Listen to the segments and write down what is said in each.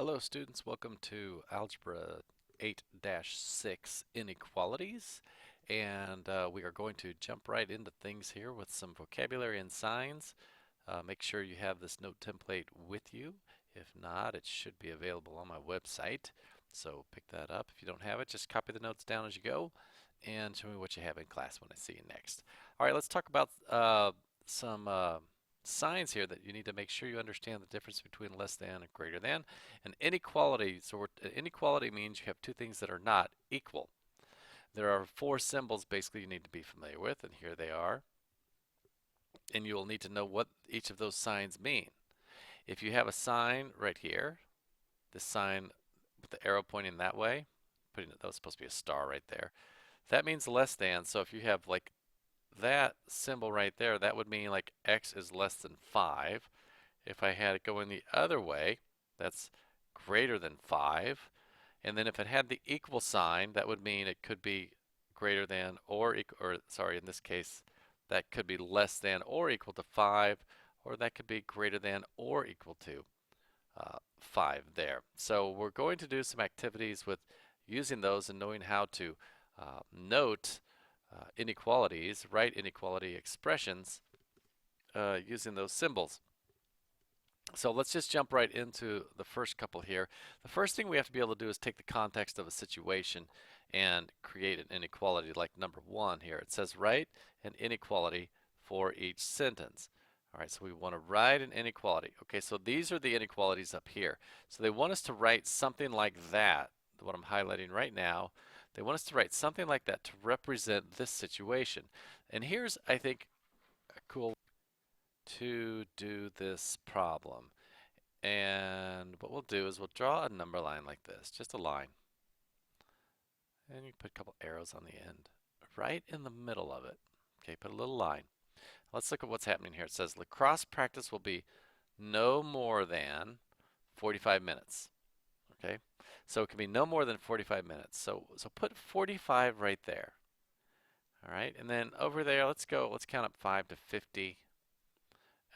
Hello students, welcome to Algebra 8-6 Inequalities, and we are going to jump right into things here with some vocabulary and signs. Make sure you have this note template with you. If not, it should be available on my website, so pick that up. If you don't have it, just copy the notes down as you go and show me what you have in class when I see you next. Alright, let's talk about some signs here that you need to make sure you understand the difference between less than and greater than. An inequality, inequality means you have two things that are not equal. There are four symbols basically you need to be familiar with, and here they are. And you will need to know what each of those signs mean. If you have a sign right here, this sign with the arrow pointing that way, that was supposed to be a star right there. That means less than. So if you have like that symbol right there, that would mean like x is less than 5. If I had it going the other way, that's greater than 5. And then if it had the equal sign, that would mean it could be greater than or sorry, in this case, that could be less than or equal to 5, or that could be greater than or equal to 5 there. So we're going to do some activities with using those and knowing how to note inequalities, write inequality expressions using those symbols. So let's just jump right into the first couple here. The first thing we have to be able to do is take the context of a situation and create an inequality like number 1 here. It says write an inequality for each sentence. All right, so we want to write an inequality. Okay, so these are the inequalities up here. So they want us to write something like that, what I'm highlighting right now. They want us to write something like that to represent this situation. And here's, I think, a cool to do this problem. And what we'll do is we'll draw a number line like this, just a line. And you put a couple arrows on the end, right in the middle of it. Okay, put a little line. Let's look at what's happening here. It says lacrosse practice will be no more than 45 minutes. Okay, so it can be no more than 45 minutes. So put 45 right there. All right, and then over there, let's count up 5 to 50,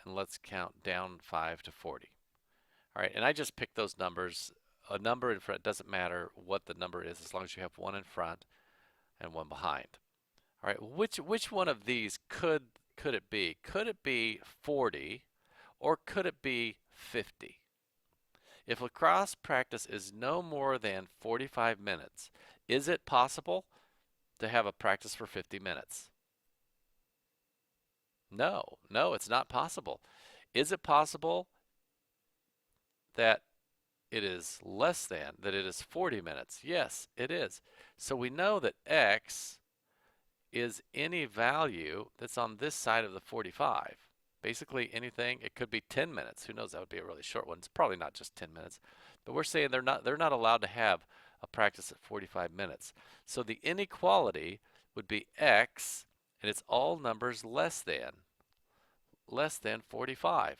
and let's count down 5 to 40. All right, and I just picked those numbers. A number in front, doesn't matter what the number is as long as you have one in front and one behind. All right, which one of these could it be? Could it be 40 or could it be 50? If lacrosse practice is no more than 45 minutes, is it possible to have a practice for 50 minutes? No, it's not possible. Is it possible that it is less than, that it is 40 minutes? Yes, it is. So we know that x is any value that's on this side of the 45. Basically anything, it could be 10 minutes. Who knows, that would be a really short one. It's probably not just 10 minutes. But we're saying they're not allowed to have a practice at 45 minutes. So the inequality would be x, and it's all numbers less than 45,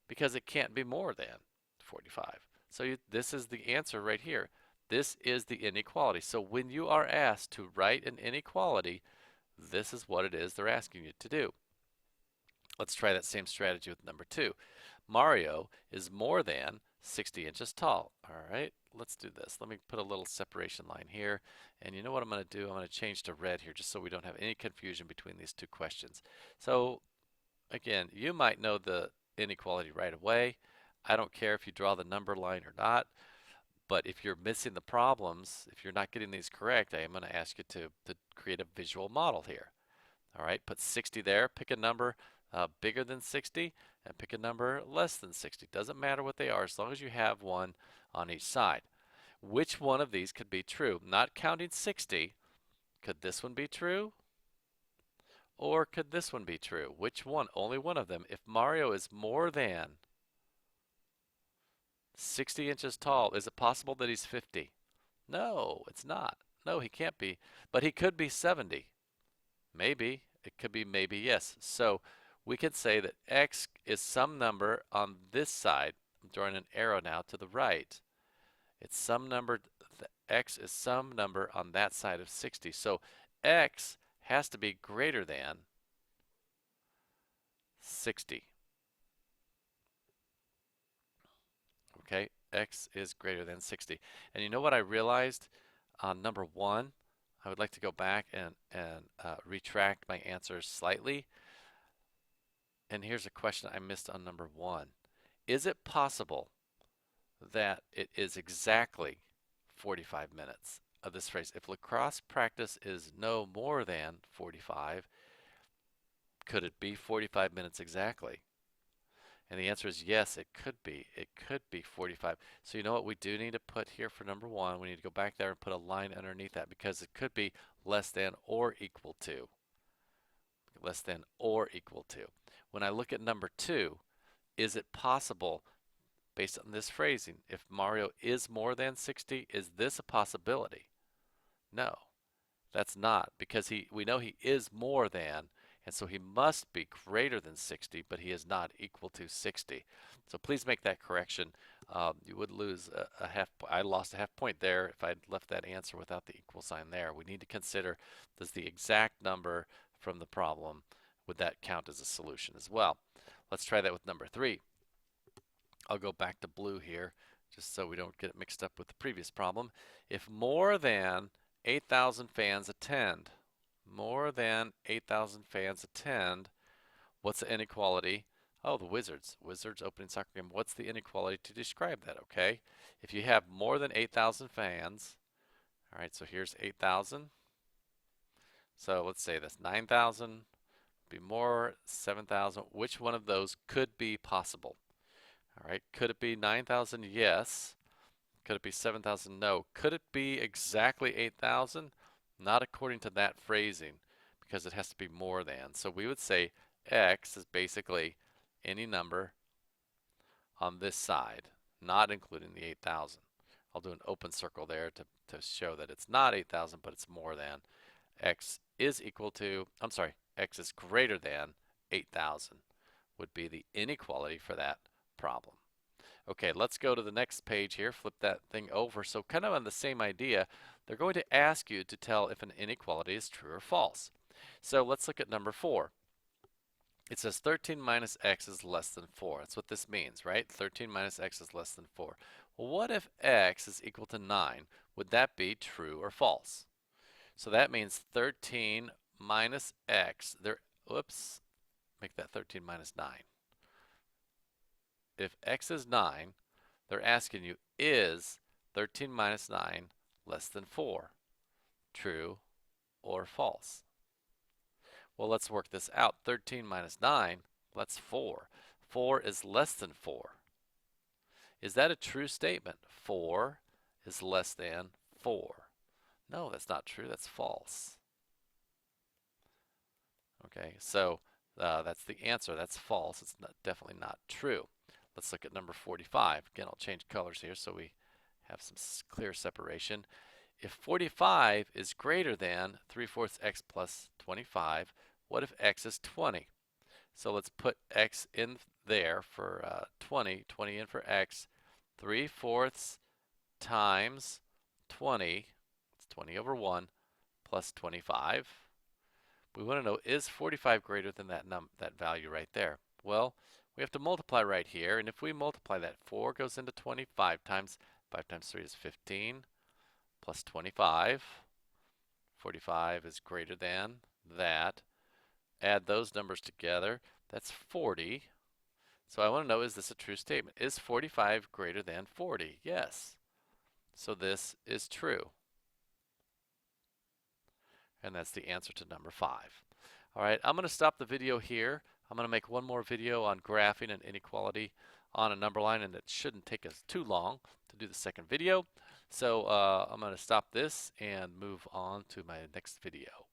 because it can't be more than 45. So this is the answer right here. This is the inequality. So when you are asked to write an inequality, this is what it is they're asking you to do. Let's try that same strategy with number 2. Mario is more than 60 inches tall. All right, let's do this. Let me put a little separation line here. And you know what I'm going to do? I'm going to change to red here just so we don't have any confusion between these two questions. So again, you might know the inequality right away. I don't care if you draw the number line or not. But if you're missing the problems, if you're not getting these correct, I am going to ask you to create a visual model here. All right, put 60 there. Pick a number bigger than 60 and pick a number less than 60. Doesn't matter what they are as long as you have one on each side. Which one of these could be true? Not counting 60, could this one be true? Or could this one be true? Which one? Only one of them. If Mario is more than 60 inches tall, is it possible that he's 50? No, it's not. No, he can't be. But he could be 70. Maybe. It could be maybe yes. So we could say that x is some number on this side. I'm drawing an arrow now to the right. It's some number, x is some number on that side of 60. So x has to be greater than 60. Okay, x is greater than 60. And you know what I realized on number 1? I would like to go back and retract my answers slightly. And here's a question I missed on number 1. Is it possible that it is exactly 45 minutes of this phrase? If lacrosse practice is no more than 45, could it be 45 minutes exactly? And the answer is yes, it could be. It could be 45. So you know what we do need to put here for number 1? We need to go back there and put a line underneath that because it could be less than or equal to. Less than or equal to. When I look at number 2, is it possible, based on this phrasing, if Mario is more than 60, is this a possibility? No, that's not, because we know he is more than, and so he must be greater than 60, but he is not equal to 60. So please make that correction. You would lose a half. I lost a half point there if I'd left that answer without the equal sign there. We need to consider, does the exact number from the problem, would that count as a solution as well? Let's try that with number 3. I'll go back to blue here just so we don't get it mixed up with the previous problem. If more than 8,000 fans attend, more than 8,000 fans attend, what's the inequality? Oh, the Wizards. Wizards opening soccer game. What's the inequality to describe that, okay? If you have more than 8,000 fans, all right, so here's 8,000. So let's say that's 9,000, be more, 7,000. Which one of those could be possible? All right, could it be 9,000? Yes. Could it be 7,000? No. Could it be exactly 8,000? Not according to that phrasing, because it has to be more than. So we would say x is basically any number on this side, not including the 8,000. I'll do an open circle there to show that it's not 8,000, but it's more than. X is equal to, I'm sorry, x is greater than 8,000 would be the inequality for that problem. Okay, let's go to the next page here, flip that thing over. So kind of on the same idea, they're going to ask you to tell if an inequality is true or false. So let's look at number 4. It says 13 minus x is less than 4. That's what this means, right? 13 minus x is less than 4. Well, what if x is equal to 9? Would that be true or false? So that means 13 minus x, oops, make that 13 minus 9. If x is 9, they're asking you, is 13 minus 9 less than 4? True or false? Well, let's work this out. 13 minus 9, that's 4. 4 is less than 4. Is that a true statement? 4 is less than 4. No, that's not true. That's false. Okay, so that's the answer. That's false. It's definitely not true. Let's look at number 45. Again, I'll change colors here so we have some clear separation. If 45 is greater than 3/4 x plus 25, what if x is 20? So let's put x in there for 20 in for x. 3/4 times 20, it's 20 over 1, plus 25. We want to know, is 45 greater than that value right there? Well, we have to multiply right here, and if we multiply that, 4 goes into 25 times 5 times 3 is 15, plus 25. 45 is greater than that. Add those numbers together, that's 40. So I want to know, is this a true statement? Is 45 greater than 40? Yes. So this is true. And that's the answer to number 5. All right, I'm going to stop the video here. I'm going to make one more video on graphing and inequality on a number line, and it shouldn't take us too long to do the second video. So I'm going to stop this and move on to my next video.